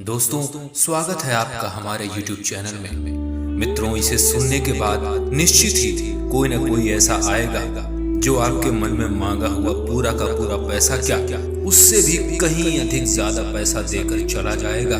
दोस्तों, स्वागत है आपका हमारे YouTube चैनल में। मित्रों, इसे सुनने के बाद निश्चित ही कोई न कोई ऐसा आएगा जो आपके मन में मांगा हुआ पूरा का पूरा पैसा क्या उससे भी कहीं अधिक ज्यादा पैसा देकर चला जाएगा।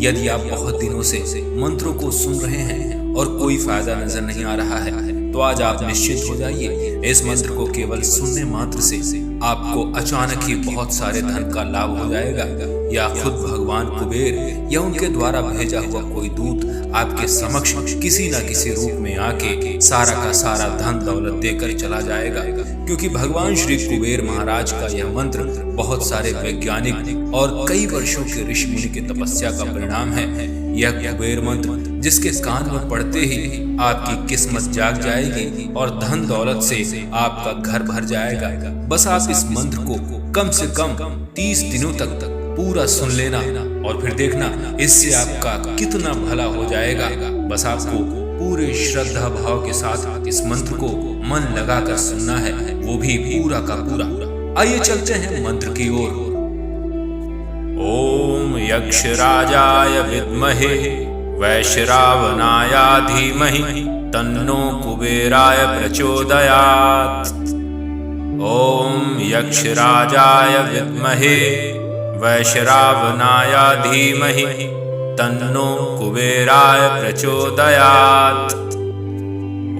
यदि आप बहुत दिनों से मंत्रों को सुन रहे हैं और कोई फायदा नजर नहीं आ रहा है तो आज आप निश्चिंत हो जाइए। इस मंत्र को केवल सुनने मात्र से आपको अचानक ही बहुत सारे धन का लाभ हो जाएगा, या खुद भगवान कुबेर या उनके द्वारा भेजा हुआ कोई दूत आपके समक्ष किसी न किसी रूप में आके सारा का सारा धन दौलत देकर चला जाएगा। क्योंकि भगवान श्री कुबेर महाराज का यह मंत्र बहुत सारे वैज्ञानिक और कई वर्षों के ऋषि मुनि की तपस्या का परिणाम है। यह कुबेर मंत्र जिसके कान में पड़ते ही आपकी किस्मत जाग जाएगी और धन दौलत से आपका घर भर जाएगा। बस आप इस मंत्र को कम से कम 30 दिनों तक पूरा सुन लेना और फिर देखना इससे आपका कितना भला हो जाएगा। बस आपको पूरे श्रद्धा भाव के साथ इस मंत्र को मन लगाकर सुनना है, वो भी पूरा का पूरा। आइए चलते हैं मंत्र की ओर। ओम यक्षराजाय विद्महे वैश्रावणाय धीमहि तन्नो कुबेराय प्रचोदयात्। ओम यक्षराजाय विद्महे वैश्रावणाय धीमहि तन्नो कुबेराय प्रचोदयात्।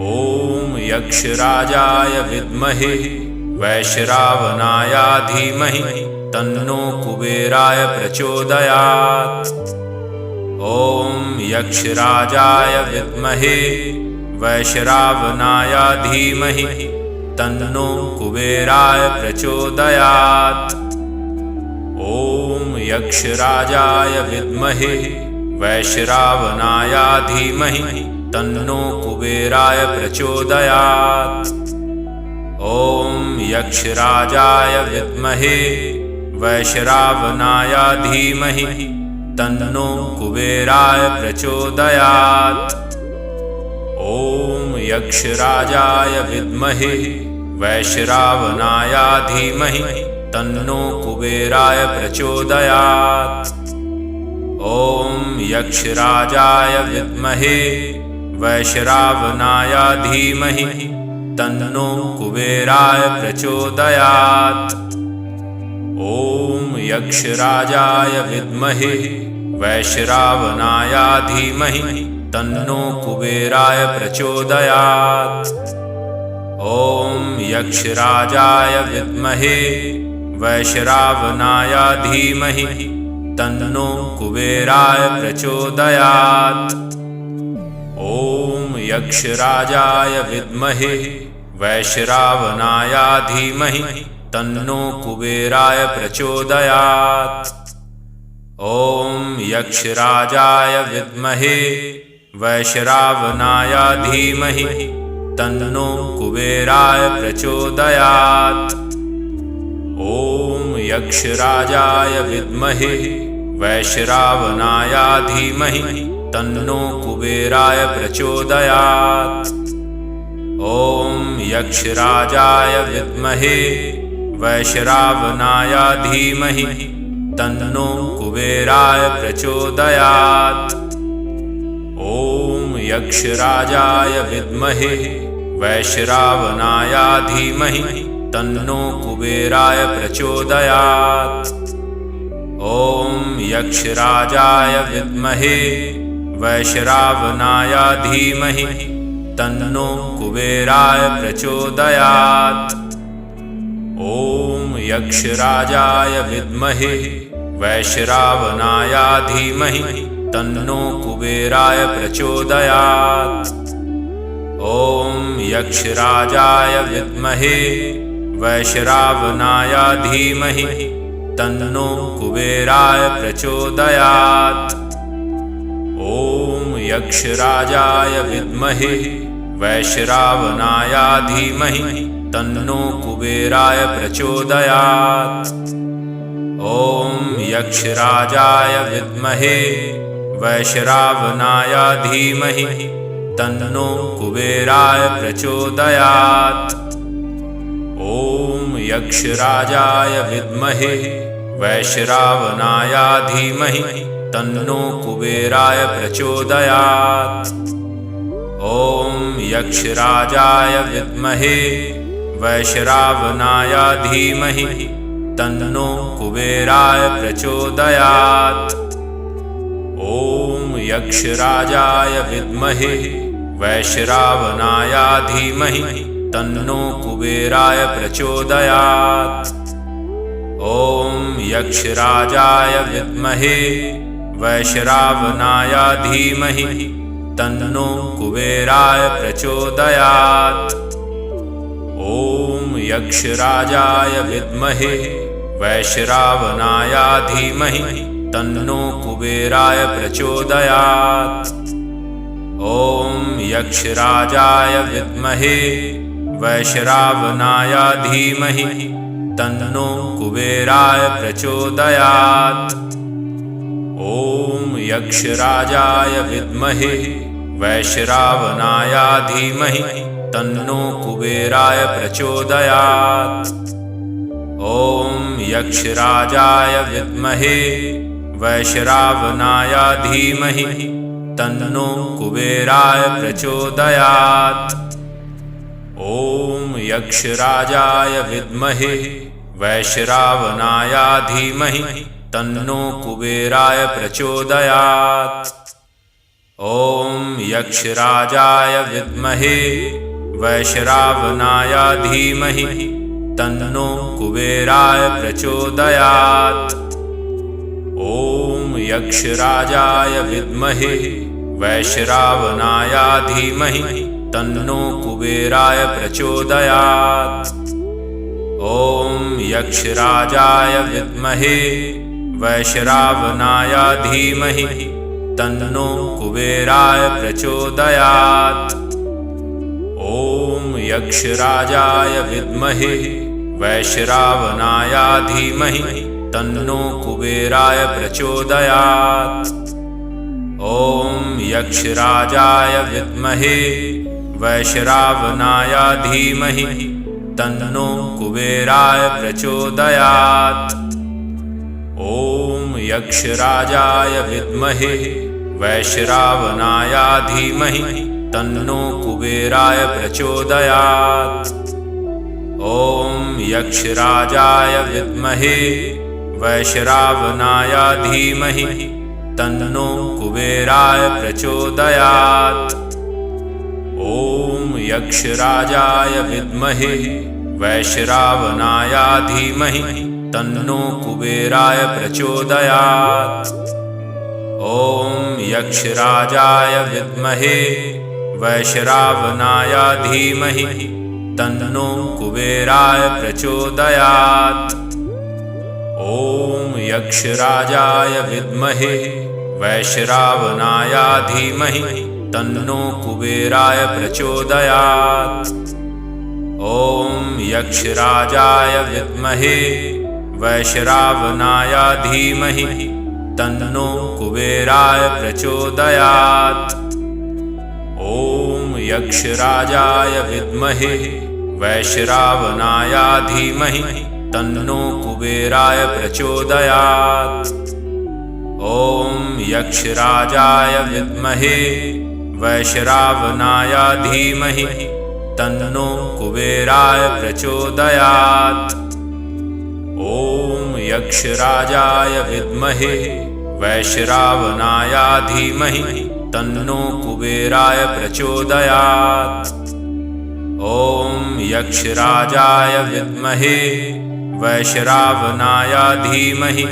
ओम यक्षराजाय विद्महे वैश्रावणाय धीमहि तन्नो कुबेराय प्रचोदयात्। ओम यक्षराजाय विद्महे वैश्रावणाय धीमहि तन्नो कुबेराय प्रचोदयात्। ओम यक्षराजाय विद्महे वैश्रावणाय धीमहि तन्नो कुबेराय प्रचोदयात्। ओम यक्षराजाय विद्महे वैश्रावणाय धीमहि तन्नो कुबेराय प्रचोदयात्। ओम यक्षराजाय विद्महे वैश्रावणाय धीमहि तन्नो कुबेराय प्रचोदयात्। ओम यक्षराजाय विद्महे वैश्रावणाय धीमहि तन्नो कुबेराय प्रचोदयात्। ओम यक्षराजाय विद्महे वैश्रावणाय धीमहि तन्नो कुबेराय प्रचोदयात्। ओम यक्षराजाय विद्महे वैश्रावणाय धीमहि तन्नो कुबेराय प्रचोदयात्। ओम यक्षराजाय विद्महे वैश्रावणाय धीमहि तन्नो कुबेराय प्रचोदयात्। ओम यक्षराजाय विद्महे वैश्रावणाय धीमहि तन्नो कुबेराय प्रचोदयात्। ओम यक्षराजाय विद्महे वैश्रावणाय धीमहि तन्नो कुबेराय प्रचोदयात्। ओम यक्षराजाय विद्महे वैश्रावणाय धीमहि तन्नो कुबेराय प्रचोदयात्। ओम यक्षराजाय विद्महे वैश्रावणाय धीमहि तन्नो कुबेराय प्रचोदयात्। ओम यक्षराजाय विद्महे वैश्रावणाय धीमहि तन्नो कुबेराय प्रचोदयात्। ओम यक्षराजाय विद्महे वैश्रावणाय धीमहि तन्नो कुबेराय प्रचोदयात्। ओम यक्षराजाय विद्महे वैश्रावणाय धीमहि तन्नो कुबेराय प्रचोदयात्। ओम यक्षराजाय विद्महे वैश्रावणाय धीमहि तन्नो कुबेराय प्रचोदयात्। ओम यक्षराजाय विद्महे वैश्रावणाय धीमहि तन्नो कुबेराय प्रचोदयात्। ओम यक्षराजाय विद्महे वैश्रावणाय धीमहि तन्नो कुबेराय प्रचोदयात्। ॐ यक्षराजाय विद्महे वैश्रावणाय धीमहि तन्नो कुबेराय प्रचोदयात्। ॐ यक्षराजाय विद्महे वैश्रावणाय धीमहि तन्नो कुबेराय प्रचोदयात्। ॐ यक्षराजाय विद्महे वैश्रावणाय धीमहि तन्नो कुबेराय प्रचोदयात्। ॐ यक्षराजाय विद्महे वैश्रावणाय धीमहि तन्नो कुबेराय प्रचोदयात्। ॐ यक्षराजाय विद्महे वैश्रावणाय धीमहि तन्नो कुबेराय प्रचोदयात्। ॐ यक्षराजाय विद्महे वैश्रावणाय धीमहि तन्नो कुबेराय प्रचोदयात्। ॐ यक्षराजाय विद्महे वैश्रावणाय धीमहि तन्नो कुबेराय प्रचोदयात्। ॐ यक्षराजाय विद्महे वैश्रावणाय धीमहि तन्नो कुबेराय प्रचोदयात्। ॐ यक्षराजाय विद्महे वैश्रावणाय धीमहि तन्नो कुबेराय प्रचोदयात्। ॐ यक्षराजाय विद्महे वैश्रावणाय धीमहि तन्नो कुबेराय प्रचोदयात्। ॐ यक्षराजाय विद्महे वैश्रावणाय धीमहि तन्नो कुबेराय प्रचोदयात्। ॐ यक्षराजाय विद्महे वैश्रावणाय धीमहि तन्नो कुबेराय प्रचोदयात्। ॐ यक्षराजाय विद्महे वैश्रावणाय धीमहि तन्नो कुबेराय प्रचोदयात्। ॐ यक्षराजाय विद्महे वैश्रावणाय धीमहि तन्नो कुबेराय प्रचोदयात्। ॐ यक्षराजाय विद्महे वैश्रावणाय धीमहि तन्नो कुबेराय प्रचोदयात्। ॐ यक्षराजाय विद्महे वैश्रावणाय धीमहि तन्नो कुबेराय प्रचोदयात्। ॐ यक्षराजाय विद्महे वैश्रावणाय धीमहि तन्नो कुबेराय प्रचोदयात्। ॐ यक्षराजाय विद्महे वैश्रावणाय धीमहि तन्नो कुबेराय प्रचोदयात्। ॐ यक्षराजाय विद्महे वैश्रावणाय धीमहि तन्नो कुबेराय प्रचोदयात्। ॐ यक्षराजाय विद्महे वैश्रावणाय धीमहि तन्नो कुबेराय प्रचोदयात्। ॐ यक्षराजाय विद्महे वैश्रावणाय धीमहि तन्नो कुबेराय प्रचोदयात्। ॐ यक्षराजाय विद्महे वैश्रावणाय धीमहि तन्नो कुबेराय प्रचोदयात्। ॐ यक्षराजाय विद्महे वैश्रावणाय धीमहि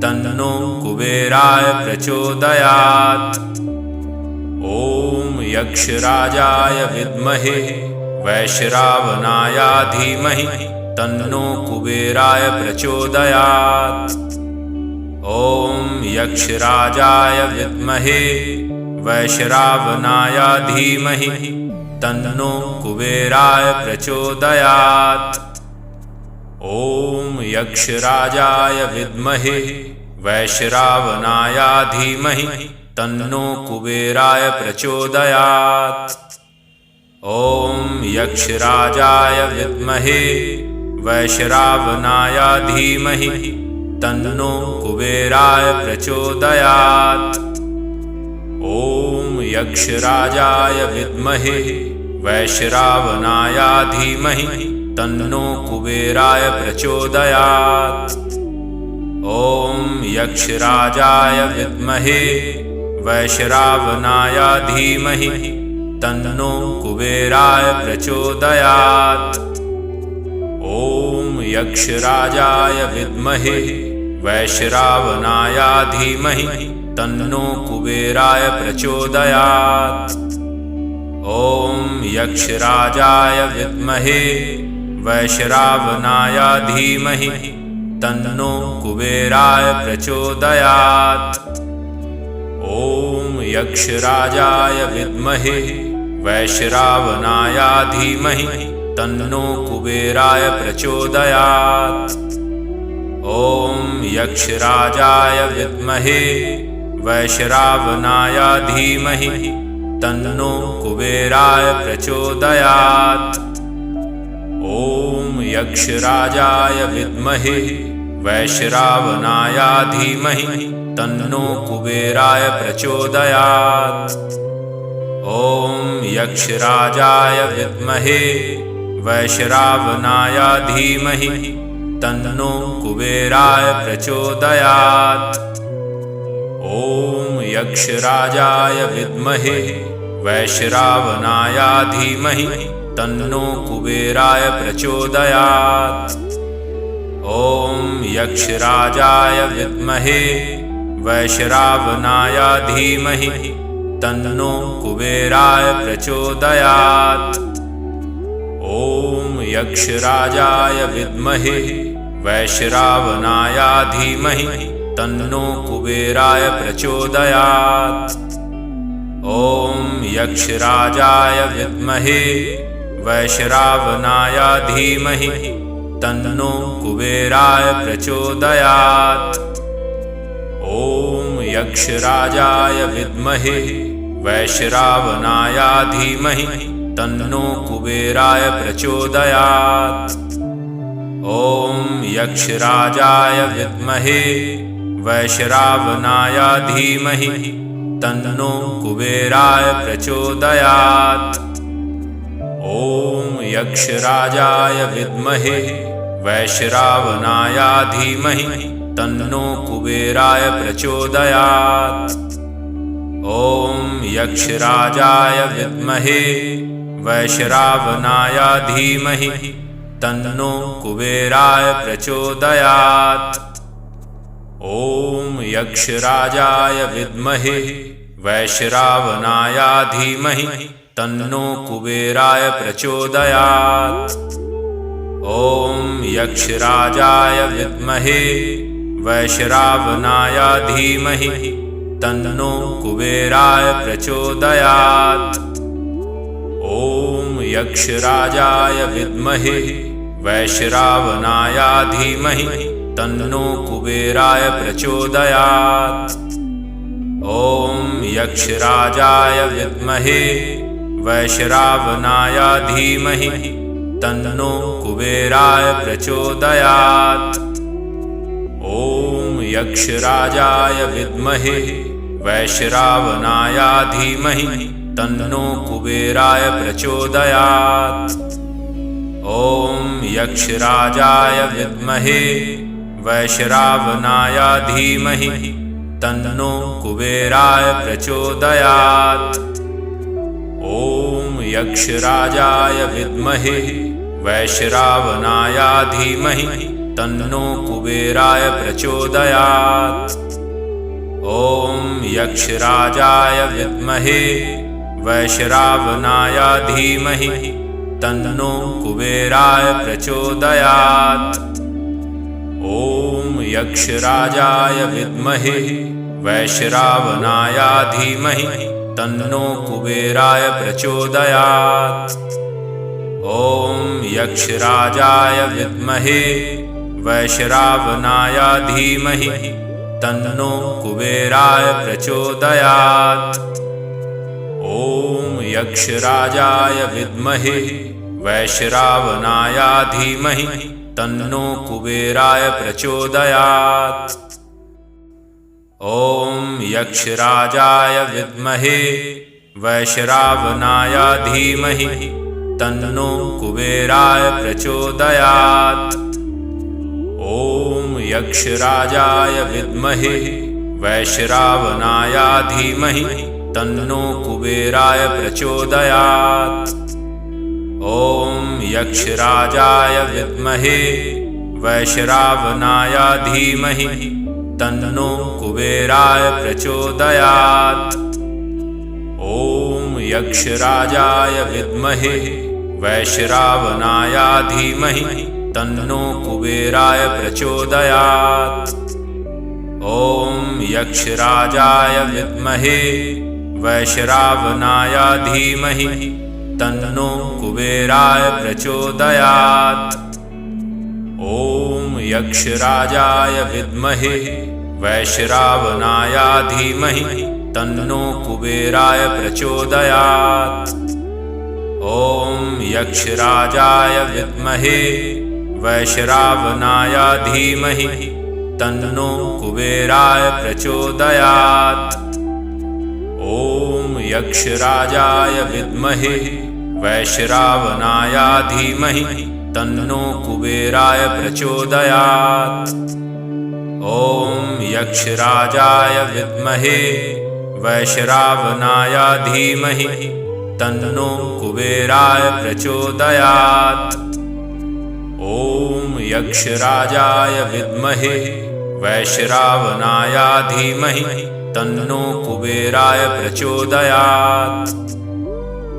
तन्नो कुबेराय प्रचोदयात्। ॐ यक्षराजाय विद्महे वैश्रावणाय धीमहि तन्नो कुबेराय प्रचोदयात्। ॐ यक्षराजाय विद्महे वैश्रावणाय धीमहि तन्नो कुबेराय प्रचोदयात्। ॐ यक्षराजाय विद्महे वैश्रावणाय धीमहि तन्नो कुबेराय प्रचोदयात्। ॐ यक्षराजाय विद्महे वैश्रावणाय धीमहि तन्नो कुबेराय प्रचोदयात्। ॐ यक्षराजाय विद्महे वैश्रावणाय धीमहि तन्नो कुबेराय प्रचोदयात्। ॐ यक्षराजाय विद्महे वैश्रावणाय धीमहि तन्नो कुबेराय प्रचोदयात्। ॐ यक्षराजाय विद्महे वैश्रावणाय धीमहि तन्नो कुबेराय प्रचोदयात्। ॐ यक्षराजाय विद्महे वैश्रावणाय धीमहि तन्नो कुबेराय प्रचोदयात्। ॐ यक्षराजाय विद्महे वैश्रावणाय धीमहि तन्नो कुबेराय प्रचोदयात्। ॐ यक्षराजाय विद्महे वैश्रावणाय धीमहि तन्नो कुबेराय प्रचोदयात्। ॐ यक्षराजाय विद्महे वैश्रावणाय धीमहि तन्नो कुबेराय प्रचोदयात्। ॐ यक्षराजाय विद्महे वैश्रावणाय धीमहि तन्नो कुबेराय प्रचोदयात्। ॐ यक्षराजाय विद्महे वैश्रावणाय धीमहि तन्नो कुबेराय प्रचोदयात्। ॐ यक्षराजाय विद्महे वैश्रावणाय धीमहि तन्नो कुबेराय प्रचोदयात्। ॐ यक्षराजाय विद्महे वैश्रावणाय धीमहि तन्नो कुबेराय प्रचोदयात्। ॐ यक्षराजाय विद्महे वैश्रावणाय धीमहि तन्नो कुबेराय प्रचोदयात्। ॐ यक्षराजाय विद्महे वैश्रावणाय धीमहि तन्नो कुबेराय प्रचोदयात्। ॐ यक्षराजाय विद्महे वैश्रावणाय धीमहि तन्नो कुबेराय प्रचोदयात्। ॐ यक्षराजाय विद्महे वैश्रावणाय धीमहि तन्नो कुबेराय प्रचोदयात्। ॐ यक्षराजाय विद्महे वैश्रावणाय धीमहि तन्नो कुबेराय प्रचोदयात्। ॐ यक्षराजाय विद्महे वैश्रावणाय धीमहि तन्नो कुबेराय प्रचोदयात्। ॐ यक्षराजाय विद्महे वैश्रावणाय धीमहि तन्नो कुबेराय प्रचोदयात्। ॐ यक्षराजाय विद्महे वैश्रावणाय धीमहि तन्नो कुबेराय प्रचोदयात्। ॐ यक्षराजाय विद्महे वैश्रावणाय धीमहि तन्नो कुबेराय प्रचोदयात्। ॐ यक्षराजाय विद्महे वैश्रावणाय धीमहि तन्नो कुबेराय प्रचोदयात्। ॐ यक्षराजाय विद्महे वैश्रावणाय धीमहि तन्नो कुबेराय प्रचोदयात्। ॐ यक्षराजाय विद्महे वैश्रावणाय धीमहि तन्नो कुबेराय प्रचोदयात्। ॐ यक्षराजाय विद्महे वैश्रावणाय धीमहि तन्नो कुबेराय प्रचोदयात्। ॐ यक्षराजाय विद्महे वैश्रावणाय धीमहि तन्नो कुबेराय प्रचोदयात्। ॐ यक्षराजाय विद्महे वैश्रावणाय धीमहि तन्नो कुबेराय प्रचोदयात्। ॐ यक्षराजाय विद्महे वैश्रावणाय धीमहि तन्नो कुबेराय प्रचोदयात्। ॐ यक्षराजाय विद्महे वैश्रावणाय धीमहि तन्नो कुबेराय प्रचोदयात्। ॐ यक्षराजाय विद्महे वैश्रावणाय धीमहि तन्नो कुबेराय प्रचोदयात्। ॐ यक्षराजाय विद्महे वैश्रावणाय धीमहि तन्नो कुबेराय प्रचोदयात्। ॐ यक्षराजाय विद्महे वैश्रावणाय धीमहि तन्नो कुबेराय प्रचोदयात्। ॐ यक्षराजाय विद्महे वैश्रावणाय धीमहि तन्नो कुबेराय प्रचोदयात्। ॐ यक्षराजाय विद्महे वैश्रावणाय धीमहि तन्नो कुबेराय प्रचोदयात्। ॐ यक्षराजाय विद्महे वैश्रावणाय धीमहि तन्नो कुबेराय प्रचोदयात्। ॐ यक्षराजाय विद्महे वैश्रावणाय धीमहि तन्नो कुबेराय प्रचोदयात्। ॐ यक्षराजाय विद्महे वैश्रावणाय धीमहि तन्नो कुबेराय प्रचोदयात्। ॐ यक्षराजाय विद्महे वैश्रावणाय धीमहि तन्नो कुबेराय प्रचोदयात्।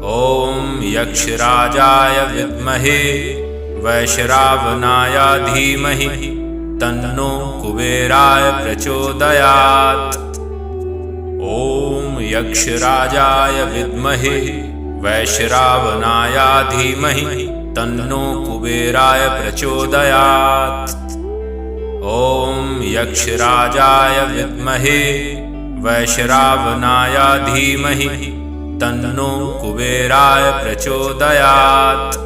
ॐ यक्षराजाय विद्महे वैश्रावणाय धीमहि तन्नो कुबेराय प्रचोदयात्। ॐ यक्षराजाय विद्महे वैश्रावणाय धीमहि तन्नो कुबेराय प्रचोदयात्। ॐ यक्षराजाय विद्महे वैश्रावणाय धीमहि तन्नो कुबेराय प्रचोदयात्।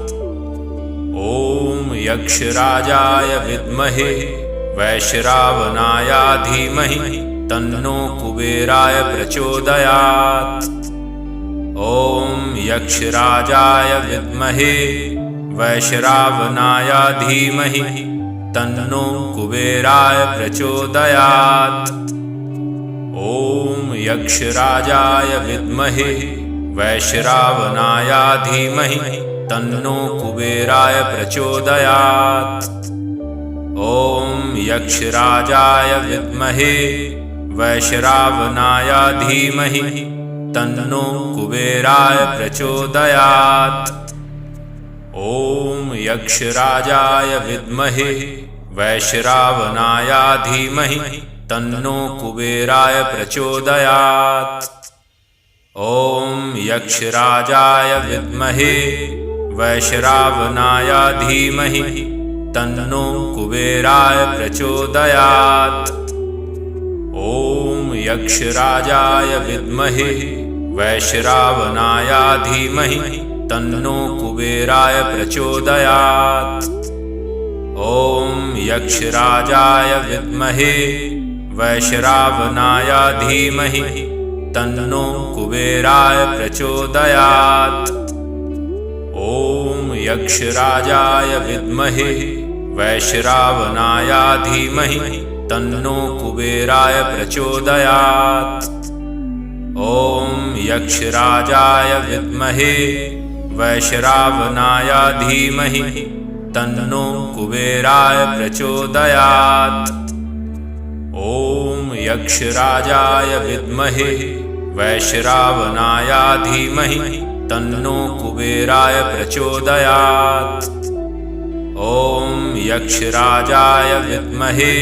ॐ यक्षराजाय विद्महे वैश्रावणाय धीमहि तन्नो कुबेराय प्रचोदयात्। ॐ यक्षराजाय विद्महे वैश्रावणाय धीमहि तन्नो कुबेराय प्रचोदयात्। ॐ यक्षराजाय विद्महे वैश्रावणाय धीमहि तन्नो कुबेराय प्रचोदयात्। ॐ यक्षराजाय विद्महे वैश्रावणाय धीमहि तन्नो कुबेराय प्रचोदयात्। ॐ यक्षराजाय विद्महे वैश्रावणाय धीमहि तन्नो कुबेराय प्रचोदयात्। ॐ यक्षराजाय विद्महे वैश्रावणाय धीमहि तन्नो कुबेराय प्रचोदयात्। ॐ यक्षराजाय विद्महे वैश्रावणाय धीमहि तन्नो कुबेराय प्रचोदयात्। ॐ यक्षराजाय विद्महे वैश्रावणाय धीमहि तन्नो कुबेराय प्रचोदयात्। ॐ यक्षराजाय विद्महे वैश्रावणाय धीमहि तन्नो कुबेराय प्रचोदयात्। ॐ यक्षराजाय विद्महे वैश्रावणाय धीमहि तन्नो कुबेराय प्रचोदयात्। ॐ यक्षराजाय विद्महे वैश्रावणाय धीमहि तन्नो कुबेराय प्रचोदयात्। ॐ यक्षराजाय विद्महे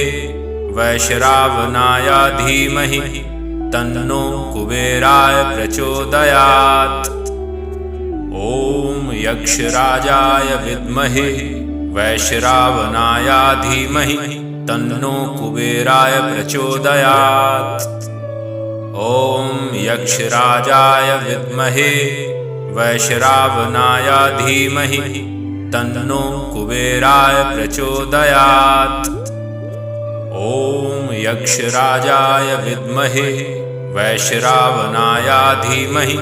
वैश्रावणाय धीमहि तन्नो कुबेराय प्रचोदयात्। ॐ यक्षराजाय विद्महे वैश्रावणाय धीमहि तन्नो कुबेराय प्रचोदयात्। ॐ यक्षराजाय विद्महे वैश्रावणाय धीमहि तन्नो कुबेराय प्रचोदयात्। ॐ यक्षराजाय विद्महे वैश्रावणाय धीमहि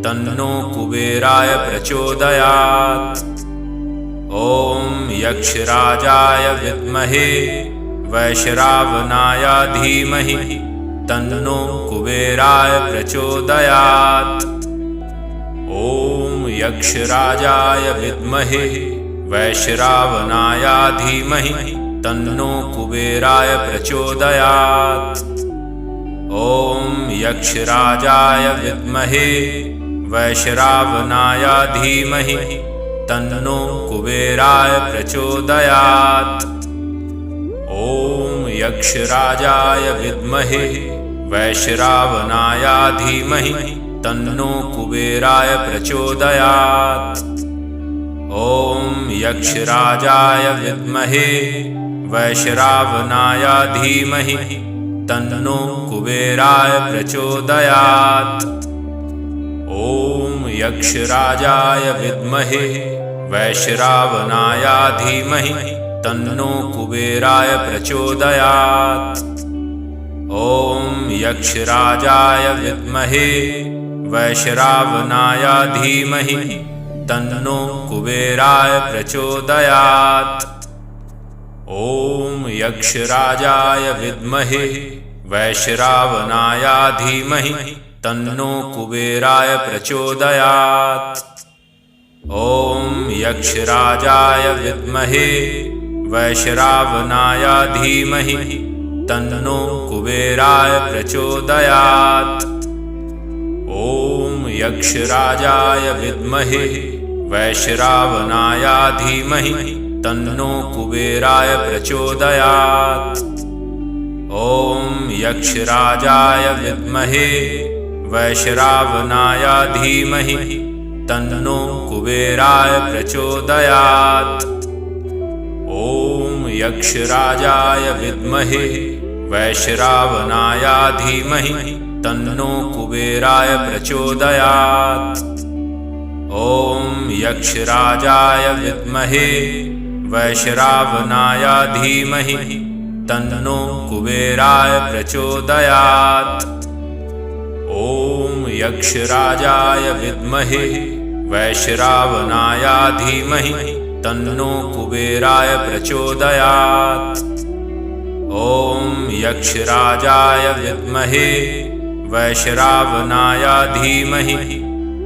तन्नो कुबेराय प्रचोदयात्। ॐ यक्षराजाय विद्महे वैश्रावणाय धीमहि तन्नो कुबेराय प्रचोदयात्। ॐ यक्षराजाय विद्महे वैश्रावणाय धीमहि तन्नो कुबेराय प्रचोदयात्। ॐ यक्षराजाय विद्महे वैश्रावणाय धीमहि तन्नो कुबेराय प्रचोदयात्। ॐ यक्षराजाय विद्महे वैश्रावणाय धीमहि तन्नो कुबेराय प्रचोदयात्। ॐ यक्षराजाय विद्महे वैश्रावणाय धीमहि तन्नो कुबेराय प्रचोदयात्। ॐ यक्षराजाय विद्महे वैश्रावणाय धीमहि तन्नो कुबेराय प्रचोदयात्। ॐ यक्षराजाय विद्महे वैश्रावणाय धीमहि तन्नो कुबेराय प्रचोदयात्। ॐ यक्षराजाय विद्महे वैश्रावणाय धीमहि तन्नो कुबेराय प्रचोदयात्। ॐ यक्षराजाय विद्महे वैश्रावणाय धीमहि तन्नो कुबेराय प्रचोदयात्। ॐ यक्षराजाय विद्महे वैश्रावणाय धीमहि तन्नो कुबेराय प्रचोदयात्। ॐ यक्षराजाय विद्महे वैश्रावणाय धीमहि तन्नो कुबेराय प्रचोदयात्। ॐ यक्षराजाय विद्महे वैश्रावणाय धीमहि तन्नो कुबेराय प्रचोदयात्। ॐ यक्षराजाय विद्महे वैश्रावणाय धीमहि तन्नो कुबेराय प्रचोदयात्। ॐ यक्षराजाय विद्महे वैश्रावणाय धीमहि तन्नो कुबेराय प्रचोदयात्। ॐ यक्षराजाय विद्महे वैश्रावणाय धीमहि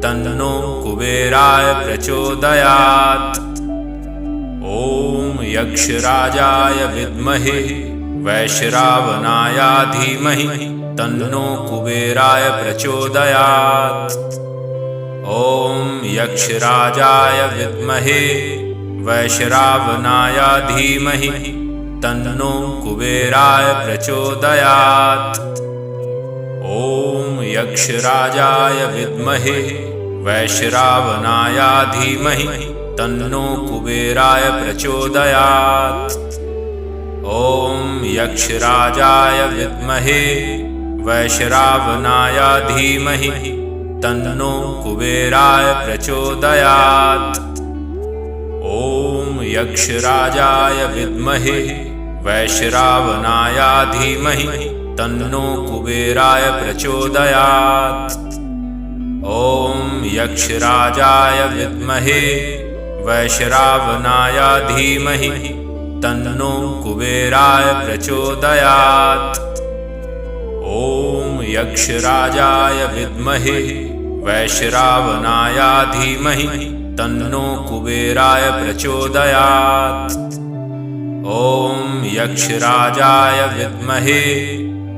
तन्नो कुबेराय प्रचोदयात्। ॐ यक्षराजाय विद्महे वैश्रावणाय धीमहि तन्नो कुबेराय प्रचोदयात्। ॐ यक्षराजाय विद्महे वैश्रावणाय धीमहि तन्नो कुबेराय प्रचोदयात्। ॐ यक्षराजाय विद्महे वैश्रावणाय धीमहि तन्नो कुबेराय प्रचोदयात्। ॐ यक्षराजाय विद्महे वैश्रावणाय धीमहि तन्नो कुबेराय प्रचोदयात्। ॐ यक्षराजाय विद्महे वैश्रावणाय धीमहि तन्नो कुबेराय प्रचोदयात्। ॐ यक्षराजाय विद्महे वैश्रावणाय धीमहि तन्नो कुबेराय प्रचोदयात्। ॐ यक्षराजाय विद्महे वैश्रावणाय धीमहि तन्नो कुबेराय प्रचोदयात्। ॐ यक्षराजाय विद्महे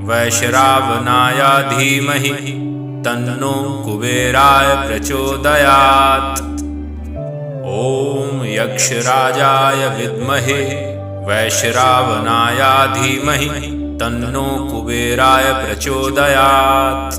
वैश्रावणाय धीमहि तन्नो कुबेराय प्रचोदयात्। ॐ यक्षराजाय विद्महे वैश्रावणाय धीमहि तन्नो कुबेराय प्रचोदयात्।